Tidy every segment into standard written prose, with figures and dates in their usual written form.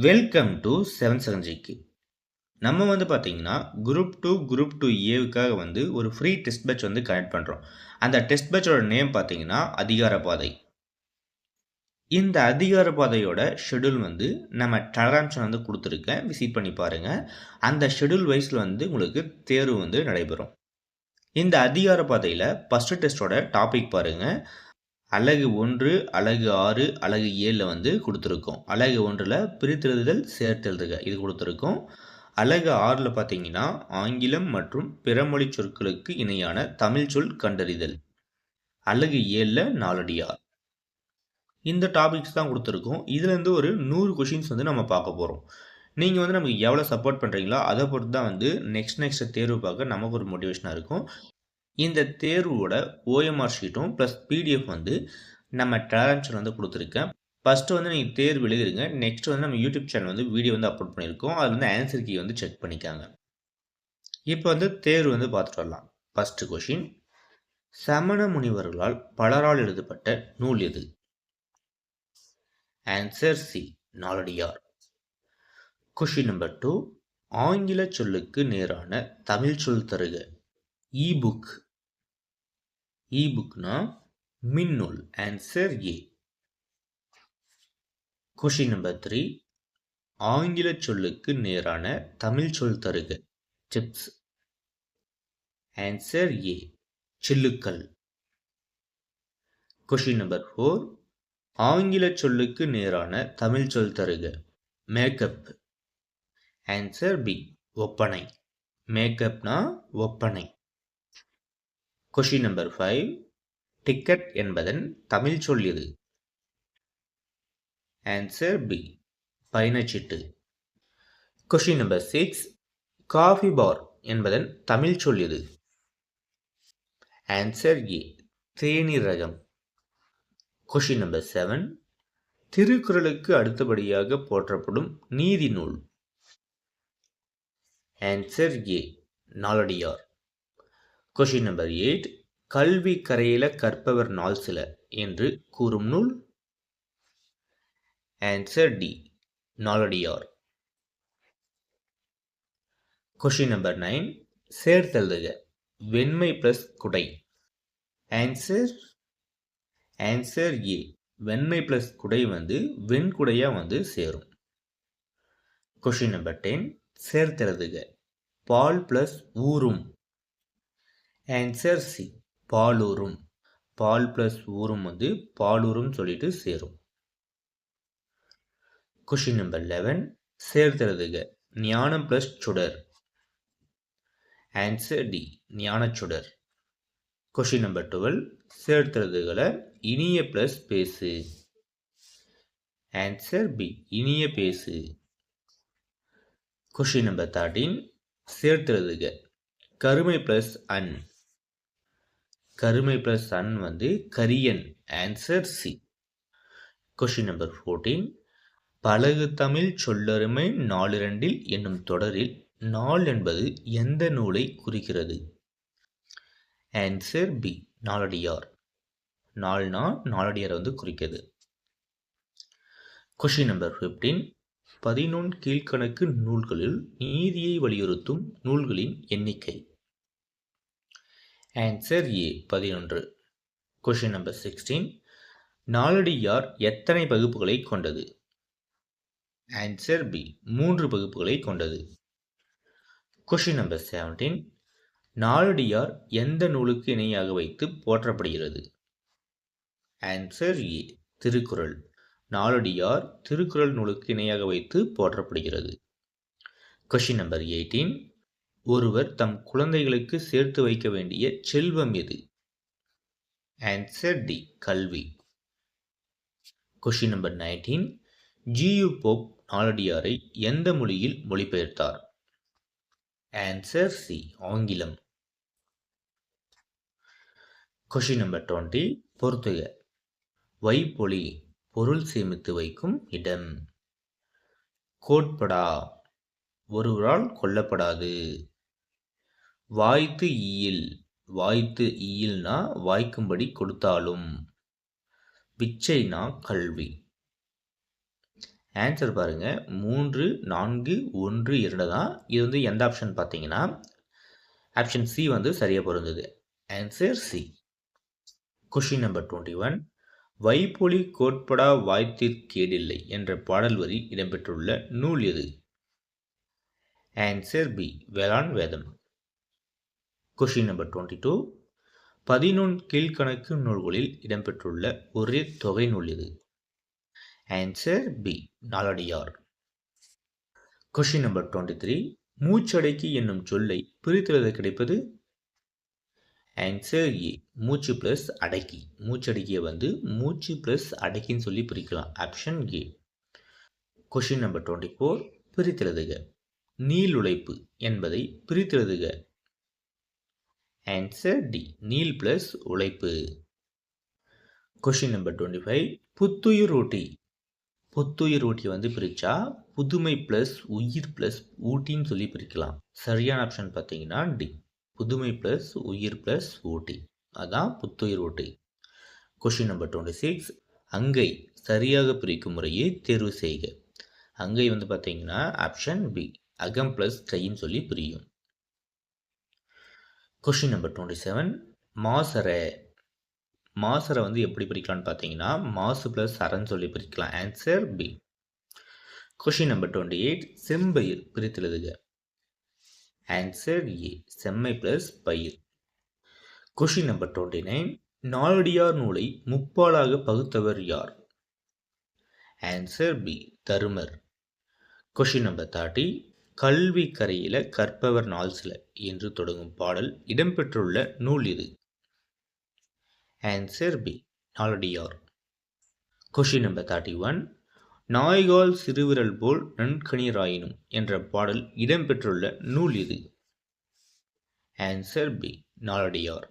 Welcome to 7 ஜிக்கு. நம்ம பார்த்தீங்கன்னா குரூப் 2 ஏவுக்காக ஒரு ஃப்ரீ டெஸ்ட் பேட்ச் கனெக்ட் பண்ணுறோம். அந்த டெஸ்ட் பேட்சோட நேம் பார்த்தீங்கன்னா அதிகார பாதை. இந்த அதிகார பாதையோட ஷெடியூல் நம்ம டெலகிராம் சேனல் கொடுத்துருக்கேன், விசிட் பண்ணி பாருங்கள். அந்த ஷெடியூல் வைஸில் உங்களுக்கு தேர்வு நடைபெறும். இந்த அதிகார பாதையில் ஃபஸ்ட்டு டெஸ்ட்டோட டாபிக் பாருங்கள். அலகு 1, அலகு 6, அலகு 7 கொடுத்துருக்கோம். அலகு 1ல் பிரித்தெழுதுதல் சேர்த்தெழுதுக இது கொடுத்துருக்கோம். அலகு 6ல் பார்த்தீங்கன்னா ஆங்கிலம் மற்றும் பிறமொழி சொற்களுக்கு இணையான தமிழ் சொல் கண்டறிதல். அலகு 7ல் நாலடியார். இந்த டாபிக்ஸ் தான் கொடுத்துருக்கோம். இதுலேருந்து ஒரு 100 கொஷின்ஸ் நம்ம பார்க்க போகிறோம். நீங்கள் நமக்கு எவ்வளோ சப்போர்ட் பண்ணுறீங்களோ அதை பொறுத்து தான் நெக்ஸ்ட் தேர்வு பார்க்க நமக்கு ஒரு மோட்டிவேஷனாக இருக்கும். இந்த தேர்வோட ஓஎம்ஆர் ஷீட்டும் ப்ளஸ் பிடிஎஃப் நம்ம டெலகிராம் சேனல் கொடுத்துருக்கேன். ஃபஸ்ட்டு நீங்கள் தேர்வு எழுதிருங்க. நெக்ஸ்ட் நம்ம யூடியூப் சேனல் வீடியோ அப்லோட் பண்ணியிருக்கோம். அதில் ஆன்சர் கீ செக் பண்ணிக்காங்க. இப்போ தேர்வு பார்த்துட்டு வரலாம். ஃபஸ்ட்டு கொஷின், சமண முனிவர்களால் பலரால் எழுதப்பட்ட நூல் எது? Answer C, Naladiyar. Question number 2, ஆங்கில சொல்லுக்கு நேரான தமிழ் சொல் தருக. இபுக். இபுக்னா மின்னூல். Answer A. கொஷின் நம்பர் 3, ஆங்கில சொல்லுக்கு நேரான தமிழ் சொல் தருக. சிப்ஸ். ஆன்சர் ஏ, சில்லுக்கல். கொஷின் நம்பர் 4, ஆங்கில சொல்லுக்கு நேரான தமிழ் சொல் தருக. மேக்கப். ஆன்சர் பி, ஒப்பனை. மேக்கப்னா ஒப்பனை. கொஷின் நம்பர் 5, டிக்கெட் என்பதன் தமிழ் சொல் எது? ஆன்சர் பி, பயணச்சீட்டு. கொஷின் நம்பர் 6, காஃபி பார் என்பதன் தமிழ் சொல் எது? ஆன்சர் ஏ, தேநீர் ரகம். கொஷின் நம்பர் 7, திருக்குறளுக்கு அடுத்தபடியாக போற்றப்படும் நீதி நூல். Answer A, Naladiyar. Question number 8, கல்வி கரையில கற்பவர் நாள் சில என்று கூறும் நூல். Answer D, Naladiyar. Question number 9, சேர்த்தெழுதுக. வெண்மை பிளஸ் குடை. ஆன்சர் ஏ, வெண்மை பிளஸ் குடை வெண்குடையா சேரும். கொஷின் நம்பர் 10, சேர்த்தெழுதுக. பால் பிளஸ் ஊரும். ஆன்சர் சி, பாலூரும். பால் பிளஸ் ஊரும் பாலூரும் சொல்லிட்டு சேரும். கொஷின் நம்பர் 11, சேர்த்தெழுதுக. ஞானம் பிளஸ் சுடர். ஆன்சர் டி, ஞானச்சுடர். கொஷின் நம்பர் 12, சேர்த்தெழுதுகளை இனிய பிளஸ் பேசு. ஆன்சர் பி, இனிய பேசு. கொஷின் நம்பர் 13, சேர்த்தெழுதுக. கருமை பிளஸ் அன். கருமை பிளஸ் அன் கரியன். Answer C. கொஷின் நம்பர் 14, பழகு தமிழ் சொல்லருமை நாளிரண்டில் என்னும் தொடரில் நாள் என்பது எந்த நூலை குறிக்கிறது? Answer B, Naladiyar. நாள்னா நாலடியார் குறிக்கிறது. கொஷின் நம்பர் 15, 11 கீழ்கணக்கு நூல்களில் நீதியை வலியுறுத்தும் நூல்களின் எண்ணிக்கை. Answer A, 11. Question number 16, Naladiyar எத்தனை பகுப்புகளை கொண்டது? ஆன்சர் பி, 3 பகுப்புகளை கொண்டது. கொஷின் நம்பர் 17, நாலடியார் எந்த நூலுக்கு இணையாக வைத்து போற்றப்படுகிறது? Answer A, Thirukkural. நாலடியார் திருக்குறள் நூலுக்கு இணையாக வைத்து போற்றப்படுகிறது. கொஷின் நம்பர் 18, ஒருவர் தம் குழந்தைகளுக்கு சேர்த்து வைக்க வேண்டிய செல்வம் எது? ஆன்சர் டி, கல்வி. கொஷின் நம்பர் 19, ஜியு போப் நாலடியாரை எந்த மொழியில் மொழிபெயர்த்தார்? ஆன்சர் சி, ஆங்கிலம். கொஷின் நம்பர் 20, பொறுத்துக. வைப்பொலி, பொருள் சேமித்து வைக்கும் இடம். கோட்படா, ஒருவரால் கொல்லப்படாது. வாய்த்து ஈயில். வாய்த்து ஈயில்னா வாய்க்கும்படி கொடுத்தாலும். விச்சைனா கல்வி. ஆன்சர் பாருங்கள் 3, 4, 1, 2 தான். இது வந்து எந்த ஆப்ஷன் பார்த்தீங்கன்னா ஆப்ஷன் சி வந்து சரியாக பொருந்தது. Answer C. Question number 21. வைப்பொலி கோட்படா வாய்த்திற்கேடில்லை என்ற பாடல் வரி இடம்பெற்றுள்ள நூல் எது? Answer B. Velan Vedam. Question number 22. 11 கீழ்கணக்கு நூல்களில் இடம்பெற்றுள்ள ஒரே தொகை நூல் எது? Answer B. Naladiyar. Question number 23. மூச்சடக்கி என்னும் சொல்லை பிரித்தெழுத கிடைப்பது? Answer A. மூச்சு பிளஸ் அடக்கி. மூச்சடக்கியை வந்து மூச்சு பிளஸ் அடக்கின்னு சொல்லி பிரிக்கலாம். Option A. Question number 24. பிரித்தெழுதுக. நீளுழைப்பு என்பதை பிரித்தெழுதுக. Answer D. நீள் பிளஸ் உழைப்பு. Question number 25. புத்துயிர் ஊட்டி. புத்துயிர் ஊட்டியை வந்து பிரித்தா புதுமை ப்ளஸ் உயிர் ப்ளஸ் ஊட்டின்னு சொல்லி பிரிக்கலாம். சரியான ஆப்ஷன் பார்த்தீங்கன்னா டி. புதுமை ப்ளஸ் உயிர் ப்ளஸ் ஊட்டி. அதான் புத்துயிர் ஊட்டி. Question number 26. அங்கை சரியாக பிரிக்கும் முறையை தேர்வு செய்க. அங்கை வந்து பார்த்தீங்கன்னா ஆப்ஷன் பி. அகம் ப்ளஸ் கைன்னு சொல்லி பிரியும். Question number 27. மாசரை. மாசரை வந்து எப்படி பிரிக்கலாம்னு பார்த்தீங்கன்னா மாசு ப்ளஸ் அறன்னு சொல்லி பிரிக்கலாம். Answer B. Question number 28. செம்பயிர் பிரித்தெழுதுக. Answer A. செம்மை ப்ளஸ் பயிர். Question number 29. நாலடியார் நூலை முப்பாலாக பகுத்தவர் யார்? Answer B. Dharumar. Question number 30. கல்வி கரையில கற்பவர் நாள் சில என்று தொடங்கும் பாடல் இடம்பெற்றுள்ள நூல் இது? Answer B. Naladiyar. Question number 31. நாய்கால் சிறுவிரல் போல் நன்கணிராயினும் என்ற பாடல் இடம்பெற்றுள்ள நூல் இது? Answer B. Naladiyar.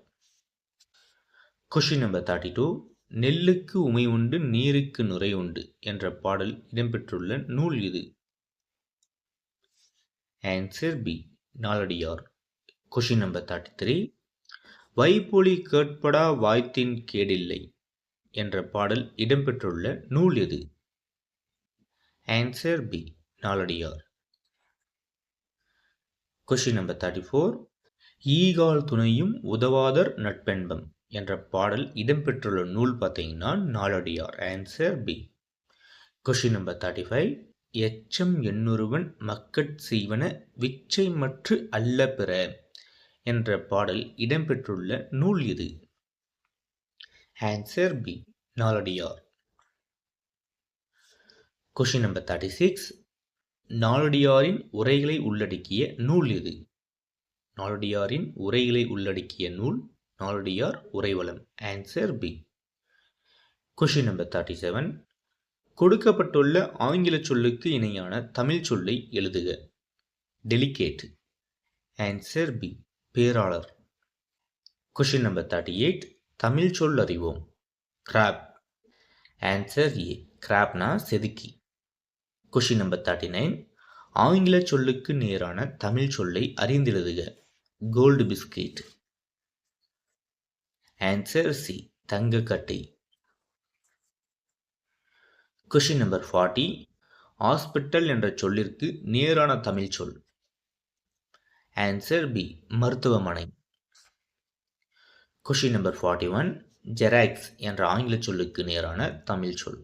Question number 32. நெல்லுக்கு உமை உண்டு நீருக்கு நுரை உண்டு என்ற பாடல் இடம்பெற்றுள்ள நூல் இது? Answer B. Naladiyar. Question number 33. வைப்பொலி கேட்படா வாய்த்தின் கேடில்லை என்ற பாடல் இடம்பெற்றுள்ள நூல் எது? Answer B. Naladiyar. Question number 34. ஈகால் துணையும் உதவாதர் நட்பென்பம் என்ற பாடல் இடம்பெற்றுள்ள நூல் பார்த்தீங்கன்னா Naladiyar. Answer B. Question number 35. எச்சம் எண்ணொருவன் மக்கட் செய்வன விச்சை மற்று அல்ல பிற என்ற பாடல் இடம்பெற்றுள்ள நூல் எது? Answer B. Naladiyar. Question number 36. நாலடியாரின் உரைகளை உள்ளடக்கிய நூல் எது? நாலடியாரின் உரைகளை உள்ளடக்கிய நூல் Naladiyar Uraivalam. Answer B. Question number 37. கொடுக்கப்பட்டுள்ள ஆங்கில சொல்லுக்கு இணையான தமிழ் சொல்லை எழுதுக. டெலிகேட். Answer B. பேராளர். Question number 38. தமிழ் சொல் அறிவோம். கிராப். Answer A. கிராப்னா செதுக்கி. Question number 39. ஆங்கில சொல்லுக்கு நேரான தமிழ் சொல்லை அறிந்தெழுதுக. Gold biscuit. Answer C. தங்கக்கட்டை. Question number 40. ஹாஸ்பிட்டல் என்ற சொல்லிற்கு நேரான தமிழ் சொல்? Answer B. மருத்துவமனை. Question number 41. ஜெராக்ஸ் என்ற ஆங்கில சொல்லுக்கு நேரான தமிழ் சொல்?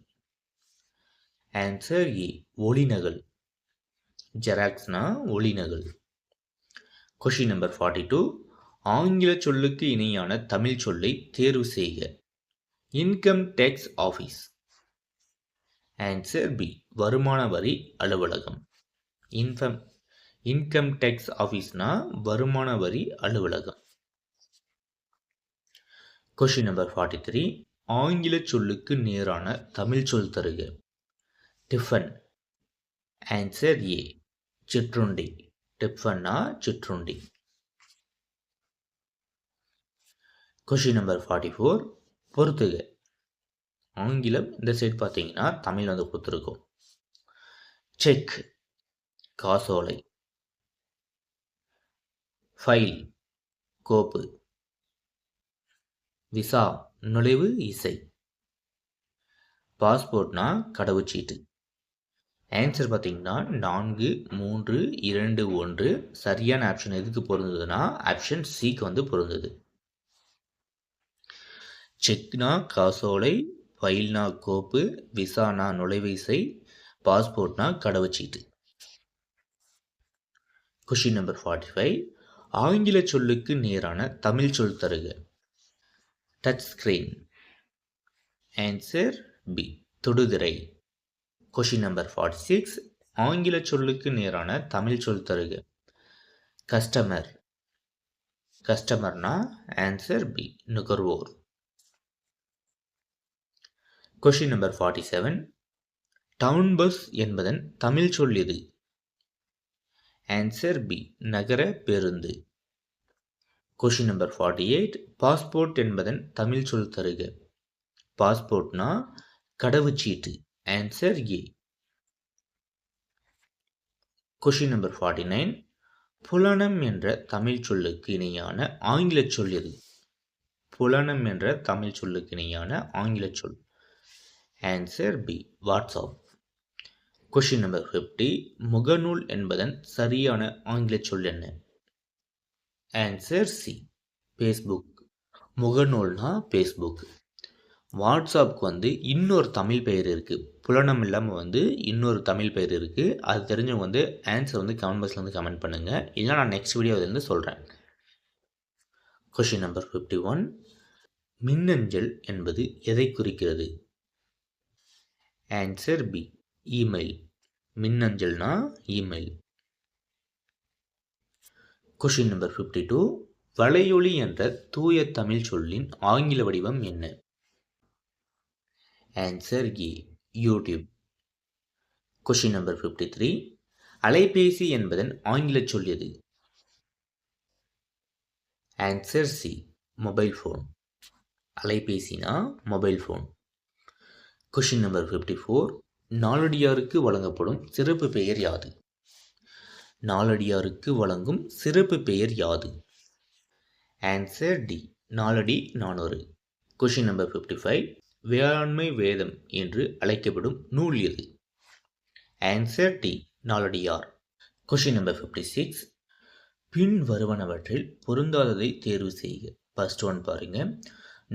Answer A. ஒளிநகல். ஜெராக்ஸ்னா ஒளிநகல். Question number 42. ஆங்கில சொல்லுக்கு இணையான தமிழ் சொல்லை தேர்வு செய்க. Income tax office. Answer B. வருமான வரி அலுவலகம். இன்கம் டேக்ஸ் ஆஃபீஸ்னா வருமான வரி அலுவலகம். Question number 43. ஆங்கில சொல்லுக்கு நேரான தமிழ் சொல் தருக. டிஃபன். Answer A. சிற்றுண்டி. டிஃபன்னா சிற்றுண்டி. Question number 44. பொறுத்துக. ஆங்கிலம் இந்த சைடு பார்த்தீங்கன்னா தமிழ் வந்து கொடுத்துருக்கோம். செக் காசோலை. ஃபைல் கோப்பு. விசா நுழைவு இசை. பாஸ்போர்ட்னா கடவுச்சீட்டு. ஆன்சர் பார்த்தீங்கன்னா 4, 3, 2, 1. சரியான ஆப்ஷன் எதுக்கு பொருந்ததுன்னா ஆப்ஷன் சிக்கு வந்து பொருந்தது. செக்னா காசோலை, ஃபைல்னா கோப்பு, விசானா நுழைவிசை, பாஸ்போர்ட்னா கடவுச்சீட்டு. Question number 45. ஆங்கில சொல்லுக்கு நேரான தமிழ் சொல் தருக. Touch screen. ஆன்சர் பி தொடுதிரை. Question number 46. ஆங்கில சொல்லுக்கு நேரான தமிழ் சொல் தருக. கஸ்டமர். கஸ்டமர்னா ஆன்சர் பி நுகர்வோர். Question number 47. டவுன் பஸ் என்பதன் தமிழ் சொல் எது? ஆன்சர் பி நகர பேருந்து. Question number 48. பாஸ்போர்ட் என்பதன் தமிழ் சொல் தருக. பாஸ்போர்ட்னா கடவுச்சீட்டு. Answer A. Question number 49. புலனம் என்ற தமிழ் சொல்லுக்கு இணையான ஆங்கில சொல் எது? புலனம் என்ற தமிழ் சொல்லுக்கு இணையான ஆங்கில சொல். Answer B WhatsApp. Question number 50. முகநூல் என்பதன் சரியான ஆங்கில சொல் என்ன? Answer C Facebook. முகநூல்னா ஃபேஸ்புக். வாட்ஸ்அப்புக்கு வந்து இன்னொரு தமிழ் பெயர் இருக்குது. புலனம் இல்லாமல் வந்து இன்னொரு தமிழ் பெயர் இருக்குது. அது தெரிஞ்சவங்க வந்து ஆன்சர் வந்து கமெண்ட் பாக்ஸில் வந்து கமெண்ட் பண்ணுங்கள். இல்லை நான் நெக்ஸ்ட் வீடியோவில் வந்து சொல்கிறேன். Question number 51. மின்னஞ்சல் என்பது எதை குறிக்கிறது? Answer B email. மின்னஞ்சல்னா இமெயில். Question number 52. வலையொலி என்ற தூய தமிழ் சொல்லின் ஆங்கில வடிவம் என்ன? Answer A YouTube. Question number 53. அலைபேசி என்பதன் ஆங்கில சொல் எது? Answer C mobile phone. அலைபேசினா மொபைல் ஃபோன். Question number 54. நாலடியாருக்கு வழங்கப்படும் சிறப்பு பெயர் யாது? நாலடியாருக்கு வழங்கும் சிறப்பு பெயர் யாது? Answer D Naladi 400. Question number 55. வேளாண்மை வேதம் என்று அழைக்கப்படும் நூல் எது? Answer D Naladiyar. Question number 56. பின் வருவனவற்றில் பொருந்தாததை தேர்வு செய்க. ஃபர்ஸ்ட் ஒன் பாருங்க.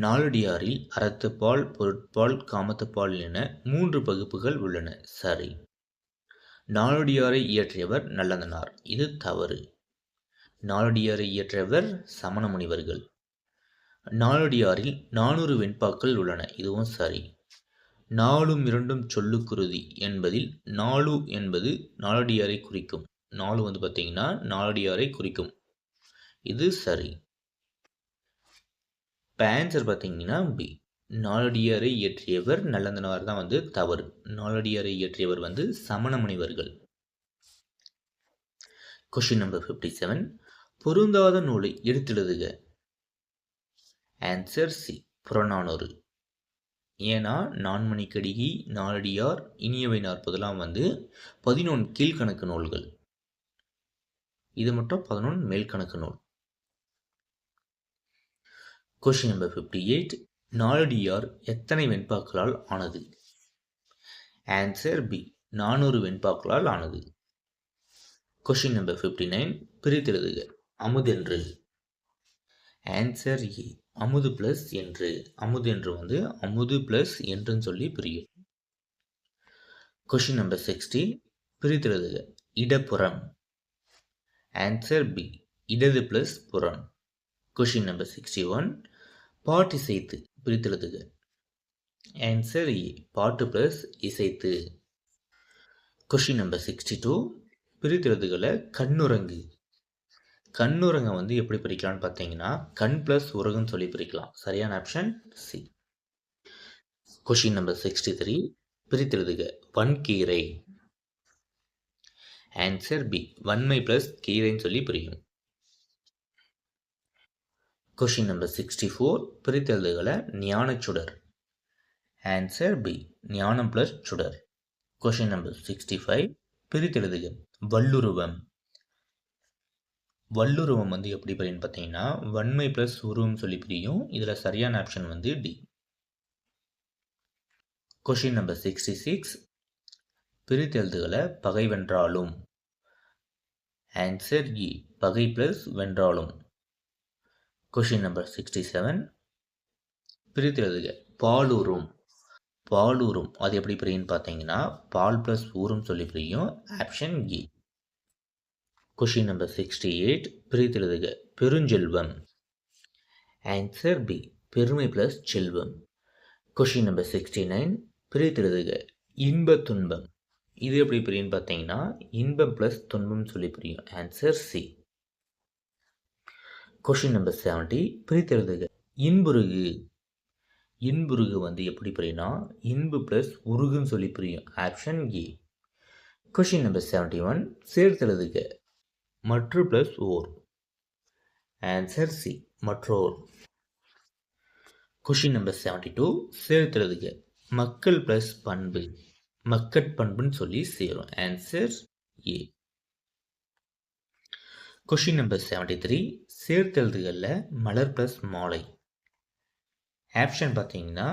நாலடியாரில் அறத்துப்பால், பொருட்பால், காமத்துப்பால் என 3 பகுப்புகள் உள்ளன. சரி. நாலடியாரை இயற்றியவர் நல்லந்தனார். இது தவறு. நாலடியாரை இயற்றியவர் சமண முனிவர்கள். நாலடியாரில் 400 வெண்பாக்கள் உள்ளன. இதுவும் சரி. நாலும் இரண்டும் சொல்லுக்குருதி என்பதில் 4 என்பது நாலடியாரை குறிக்கும். 4 வந்து பார்த்தீங்கன்னா நாலடியாரை குறிக்கும். இது சரி. இப்போ ஆன்சர் பார்த்தீங்கன்னா பி நாலடியாரை இயற்றியவர் நல்லந்தனார் தான் வந்து தவறு. நாலடியாரை இயற்றியவர் வந்து சமண முனிவர்கள். Question number 57. பொருந்தாத நூலை எடுத்தெழுதுக. Answer C Purananuru. ஏன்னா நான்மணிக்கடிகை, நாலடியார், இனியவை நாற்பதெல்லாம் வந்து 11 கீழ்கணக்கு நூல்கள். இது மட்டும் 11 மேல்கணக்கு நூல். Question number 58. நாலடியார் எத்தனை வெண்பாக்களால் ஆனது? ஆன்சர் பி 400 வெண்பாக்களால் ஆனது. Question number 59. பிரித்தெழுதுக. அமுதென்று. ஆன்சர் ஏ அமுது பிளஸ் என்று. அமுது என்று வந்து அமுது பிளஸ் என்றுன்னு சொல்லி பிரியும். Question number 60. பிரித்தெழுதுக. இடப்புறம். ஆன்சர் பி இடது பிளஸ் புறம். Question number 61. பாட்டிசைத்து. பிரித்தெழுதுக. ஆன்சர் ஏ பாட்டு பிளஸ் இசைத்து. Question number 62. பிரித்தெழுதுகளை கண்ணுரங்கு. கண்ணுரங்கை வந்து எப்படி பிரிக்கலாம்னு பார்த்தீங்கன்னா கண் பிளஸ் உரகுன்னு சொல்லி பிரிக்கலாம். சரியான ஆப்ஷன் சி. Question number 63. பிரித்தெழுதுக. வன்கீரை. ஆன்சர் பி வன்மை பிளஸ் கீரைன்னு சொல்லி பிரியும். Question number 64. பிரித்தெழுதுகளை ஞானச்சுடர். ஆன்சர் பி ஞானம் பிளஸ் சுடர். Question number 65. பிரித்தெழுதுக. வல்லுருவம். வல்லுருவம் வந்து எப்படி பிரியும் பார்த்தீங்கன்னா வன்மை பிளஸ் உருவம் சொல்லி பிரியும். இதில் சரியான ஆப்ஷன் வந்து டி. Question number 66. பிரித்தெழுத்துகளை பகை வென்றாலும். ஆன்சர் இ. பகை ப்ளஸ் வென்றாலும். Question number 67. பிரித்தெழுதுக. பாலூரும். பாலூரும் அது எப்படி பிரியும்னு பார்த்தீங்கன்னா பால் ப்ளஸ் ஊரும் சொல்லி பிரியும். ஆப்ஷன் இ. Question number 68. பிரித்தெழுதுக. பெருஞ்செல்வம். Answer B. பெருமை ப்ளஸ் செல்வம். Question number 69. பிரித்தெழுதுக. இன்ப துன்பம். இது எப்படி பிரியும்னு பார்த்தீங்கன்னா இன்பம் ப்ளஸ் துன்பம் சொல்லி பிரியும். Answer C. Question number 70. பிரித்தெழுதுக. இன்புருகு. இன்புருகு வந்து எப்படி பிரியும்னா இன்பு ப்ளஸ் உருகுன்னு சொல்லி பிரியும். Option A. Question number 71. சேர்த்தெழுதுக. மற்று ப்ளஸ் ஓர். Answer C. மற்றோர். Question number 72. சேர்த்தெழுதுக. மக்கள் ப்ளஸ் பண்பு. மக்கட்பண்புன்னு சொல்லி சேரும். Answer A. Question number 73. சேர்த்தெழுதுகளில் மலர் ப்ளஸ் மாலை. ஆப்ஷன் பார்த்தீங்கன்னா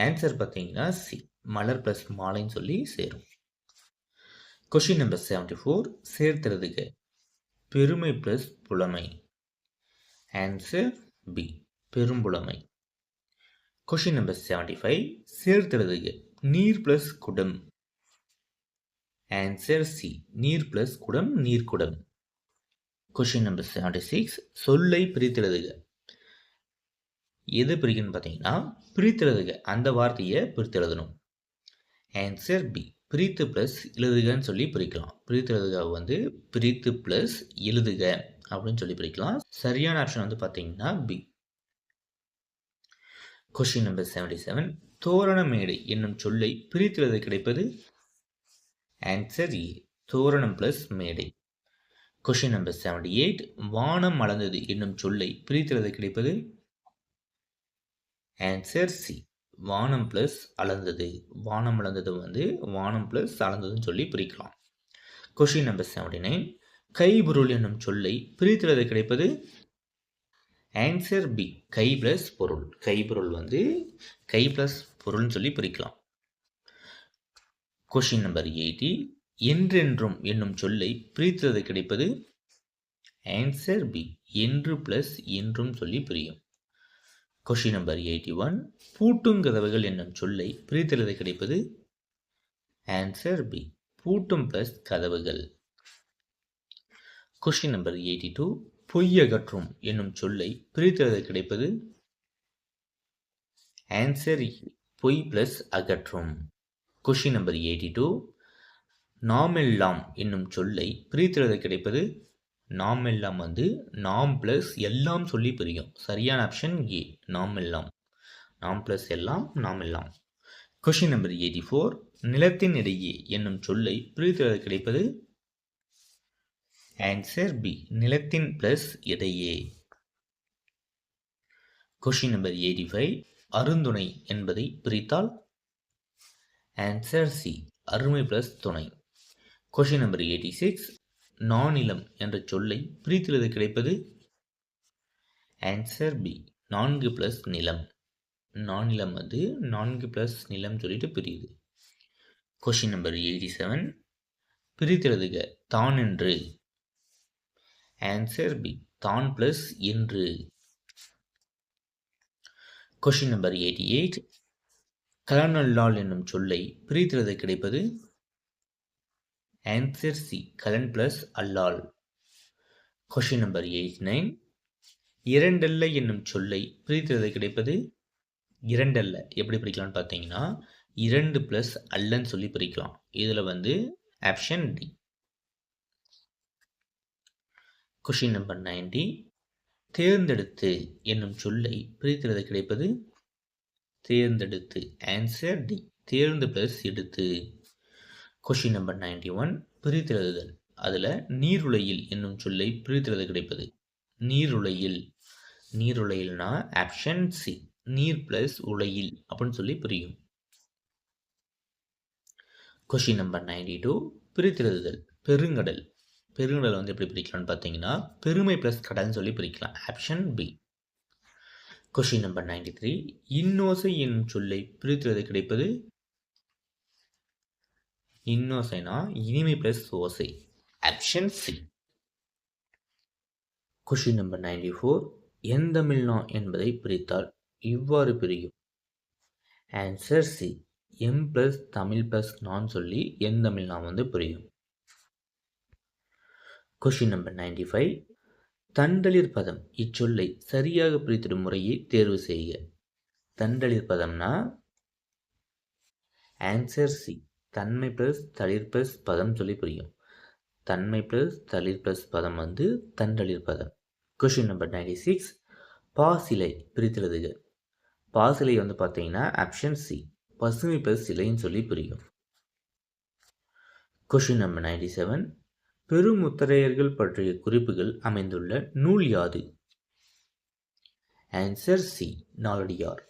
ஆன்சர் பார்த்தீங்கன்னா சி. மலர் ப்ளஸ் மாலைன்னு சொல்லி சேரும். Question number 74. சேர்த்தெழுதுக. பெருமை ப்ளஸ் புலமை. Answer B. பெரும்புலமை. Question number 75. சேர்த்தெழுதுக. நீர் ப்ளஸ் குடம். Answer C. நீர் ப்ளஸ் குடம் நீர்க்குடம். Question number 76. சொல்லை பிரித்தெழுதுக. எது பிரிக்கணும்னு பார்த்தீங்கன்னா பிரித்தெழுதுக அந்த வார்த்தையை பிரித்தெழுதணும். Answer B. பிரித்து ப்ளஸ் எழுதுகன்னு சொல்லி பிரிக்கலாம். பிரித்தெழுதுக வந்து பிரித்து ப்ளஸ் எழுதுக அப்படின்னு சொல்லி பிரிக்கலாம். சரியான ஆப்ஷன் வந்து பார்த்தீங்கன்னா பி. Question number 77. தோரண மேடை என்னும் சொல்லை பிரித்தெழுத கிடைப்பது. ஆன்சர் ஏ. தோரணம் ப்ளஸ் மேடை. Question number 78. வானம் அளந்தது என்னும் சொல்லை பிரித்தெழுத கிடைப்பது. Answer C. வானம் ப்ளஸ் அளந்தது. வானம் அளந்தது வந்து வானம் ப்ளஸ் அளந்ததுன்னு சொல்லி பிரிக்கலாம். Question number 79. கைபொருள் என்னும் சொல்லை பிரித்தெழுத கிடைப்பது. Answer B. கை ப்ளஸ் பொருள். கைபொருள் வந்து கை ப்ளஸ் பொருள்னு சொல்லி பிரிக்கலாம். Question number 80. என்றென்றும் என்னும் சொல்லை பிரித்தெழுத கிடைப்பது. Answer B. என்று ப்ளஸ் என்றும் சொல்லி பிரியும். Question number 81. பூட்டுங்கதவுகள் என்னும் சொல்லை பிரித்தெழுத கிடைப்பது. Answer B. பூட்டும் ப்ளஸ் கதவுகள். Question number 82. பொய்யகற்றும் என்னும் சொல்லை பிரித்தெழுத கிடைப்பது. ஆன்சர் பொய் ப்ளஸ் அகற்றும். Question number 82. நாமெல்லாம் என்னும் சொல்லை பிரித்தெழுத கிடைப்பது. நாமெல்லாம் வந்து நாம் ப்ளஸ் எல்லாம் சொல்லி பிரியும். சரியான ஆப்ஷன் ஏ. நாமெல்லாம். நாம் ப்ளஸ் எல்லாம் நாமெல்லாம். Question number 84. நிலத்தின் இடையே என்னும் சொல்லை பிரித்தெழுத கிடைப்பது. Answer B. நிலத்தின் ப்ளஸ் இடையே. Question number 85. அருந்துணை என்பதை பிரித்தால். Answer C. அருமை ப்ளஸ் துணை. Question number 86. நானிலம் என்ற சொல்லை பிரித்தெழுத கிடைப்பது. Answer B. 4 ப்ளஸ் நிலம். நானிலம் வந்து 4 ப்ளஸ் நிலம் சொல்லிட்டு பிரியுது. Question number 87. பிரித்தெழுதுக. தான் என்று. Answer B. தான் ப்ளஸ் என்று. Question number 88. கலனல்லால் என்னும் சொல்லை பிரித்தெழுத கிடைப்பது. Answer C. கலன் ப்ளஸ் அல்லால். Question number 89. இரண்டல்ல என்னும் சொல்லை பிரித்தெழுத கிடைப்பது. இரண்டல்ல எப்படி பிரிக்கலாம்னு பார்த்தீங்கன்னா 2 ப்ளஸ் அல்லன்னு சொல்லி பிரிக்கலாம். இதில் வந்து ஆப்ஷன் டி. Question number 90. தேர்ந்தெடுத்து என்னும் சொல்லை பிரித்தெழுத கிடைப்பது. தேர்ந்தெடுத்து. Answer D. தேர்ந்து ப்ளஸ் எடுத்து. Question number 91. பிரித்தெழுதுதல். அதில் நீருலையில் என்னும் சொல்லை பிரித்தெழுத கிடைப்பது. நீருலையில். நீருலையில்னா ஆப்ஷன் சி. நீர் ப்ளஸ் உலையில் அப்படின்னு சொல்லி பிரியும். Question number 92. பிரித்தெழுதுதல். பெருங்கடல். பெருங்கடல் வந்து எப்படி பிரிக்கலாம்னு பார்த்தீங்கன்னா பெருமை ப்ளஸ் கடல்னு சொல்லி பிரிக்கலாம். Option B. Question number 93. இன்னோசை என்னும் சொல்லை பிரித்தெழுத கிடைப்பது. இன்னோசைனா இனிமை ப்ளஸ் ஓசை. Option C. Question number 94. எந்தமிழ்னா என்பதை பிரித்தால் இவ்வாறு பிரியும். Answer C. எம் ப்ளஸ் தமிழ் ப்ளஸ் நான் சொல்லி எந்தமிழ்னா வந்து பிரியும். Question number 95. தண்டலிர் பதம் இச்சொல்லை சரியாக பிரித்திடும் முறையை தேர்வு செய்க. தண்டலிர் பதம்னா ஆன்சர் சி. தன்மை ப்ளஸ் தளிர் ப்ளஸ் பதம் சொல்லி புரியும். தன்மை ப்ளஸ் தளிர் ப்ளஸ் பதம் வந்து தண்டலிர் பதம். Question number 96. பாசிலை பிரித்தெழுதுக. பாசிலை வந்து பார்த்தீங்கன்னா ஆப்ஷன் சி. பசுமை ப்ளஸ் சிலைன்னு சொல்லி புரியும். Question number 97. பெருமுத்தரையர்கள் பற்றிய குறிப்புகள் அமைந்துள்ள நூல் யாது? Answer C. Naladiyar.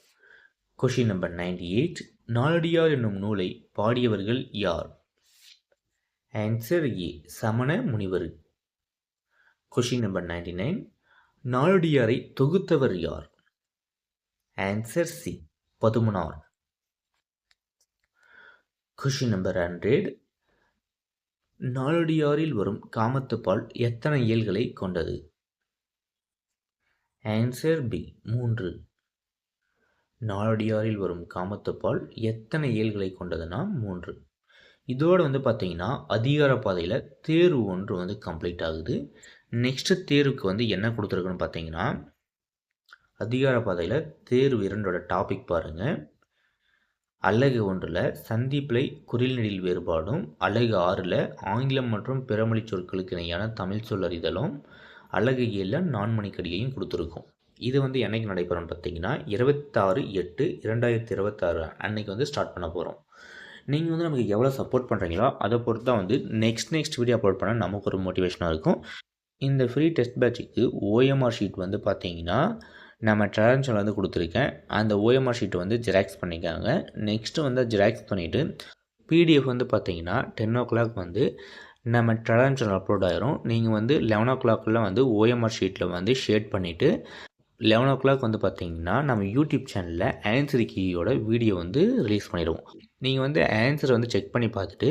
Question number 98. Naladiyar என்னும் நூலை பாடியவர்கள் யார்? Answer A. சமண முனிவர். Question number 99. நாலடியாரை தொகுத்தவர் யார்? Answer C. Padumanar. Question number 100. நாலடியாரில் வரும் காமத்துப்பால் எத்தனை இயல்களை கொண்டது? Answer B. 3. நாலடியாரில் வரும் காமத்துப்பால் எத்தனை இயல்களை கொண்டதுன்னா 3. இதோடு வந்து பார்த்தீங்கன்னா அதிகார பாதையில் தேர்வு 1 வந்து கம்ப்ளீட் ஆகுது. நெக்ஸ்ட்டு தேர்வுக்கு வந்து என்ன கொடுத்துருக்குன்னு பார்த்தீங்கன்னா அதிகார பாதையில் தேர்வு 2ஓட டாபிக் பாருங்கள். அலகு 1ல் சந்திப்பிழை குறில்நெடில் வேறுபாடும், அலகு 6ல் ஆங்கிலம் மற்றும் பிறமொழி சொற்களுக்கு இணையான தமிழ் சொல்லறிதலும், அலகு 7ல் நான்மணிக்கடியையும் கொடுத்துருக்கோம். இது வந்து என்னைக்கு நடைபெறும்னு பார்த்தீங்கன்னா 26/8/2026 அன்னைக்கு வந்து ஸ்டார்ட் பண்ண போகிறோம். நீங்கள் வந்து நமக்கு எவ்வளோ சப்போர்ட் பண்ணுறீங்களோ அதை பொறுத்து தான் வந்து நெக்ஸ்ட் வீடியோ அப்லோட் பண்ண நமக்கு ஒரு மோட்டிவேஷனாக இருக்கும். இந்த ஃப்ரீ டெஸ்ட் பேட்சுக்கு ஓஎம்ஆர் ஷீட் வந்து பார்த்தீங்கன்னா நம்ம ட்ரான்ஸ்ஃபர் வந்து கொடுத்துருக்கேன். அந்த ஓஎம்ஆர் ஷீட்டை வந்து ஜெராக்ஸ் பண்ணிக்காங்க. நெக்ஸ்ட்டு வந்து ஜெராக்ஸ் பண்ணிவிட்டு பிடிஎஃப் வந்து பார்த்தீங்கன்னா 10 o'clock வந்து நம்ம ட்ரான்ஸ்ஃபர் அப்லோட் ஆகிரும். நீங்கள் வந்து 11 o'clockலாம் வந்து ஓஎம்ஆர் ஷீட்டில் வந்து ஷேட் பண்ணிவிட்டு 11 o'clock வந்து பார்த்தீங்கன்னா நம்ம யூடியூப் சேனலில் ஆன்சர் கீயோட வீடியோ வந்து ரிலீஸ் பண்ணிடுவோம். நீங்கள் வந்து ஆன்சரை வந்து செக் பண்ணி பார்த்துட்டு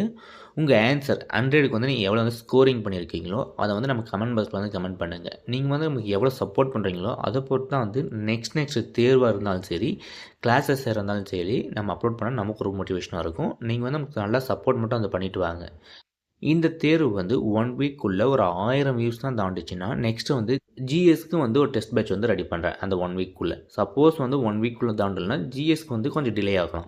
உங்கள் ஆன்சர் 100க்கு வந்து நீங்கள் எவ்வளோ வந்து ஸ்கோரிங் பண்ணியிருக்கீங்களோ அதை வந்து நம்ம கமெண்ட் பாக்ஸில் வந்து கமெண்ட் பண்ணுங்கள். நீங்கள் வந்து நமக்கு எவ்வளோ சப்போர்ட் பண்ணுறீங்களோ அதை பொறுத்து தான் வந்து நெக்ஸ்ட் தேர்வாக இருந்தாலும் சரி, கிளாஸஸ் இருந்தாலும் சரி, நம்ம அப்லோட் பண்ணால் நமக்கு ஒரு மோட்டிவேஷனாக இருக்கும். நீங்கள் வந்து நமக்கு நல்லா சப்போர்ட் மட்டும் வந்து பண்ணிவிட்டு வாங்க. இந்த தேர்வு வந்து 1 வீக்குள்ளே ஒரு 1000 வியூஸ் தான் தாண்டிச்சுன்னா நெக்ஸ்ட்டு வந்து ஜிஎஸ்க்கு வந்து ஒரு டெஸ்ட் பேட்ச் வந்து ரெடி பண்ணுறேன் அந்த 1 வீக்குள்ளே. சப்போஸ் வந்து 1 வீக்குள்ளே தாண்டலைன்னா ஜிஎஸ்க்கு வந்து கொஞ்சம் டிலே ஆகலாம்.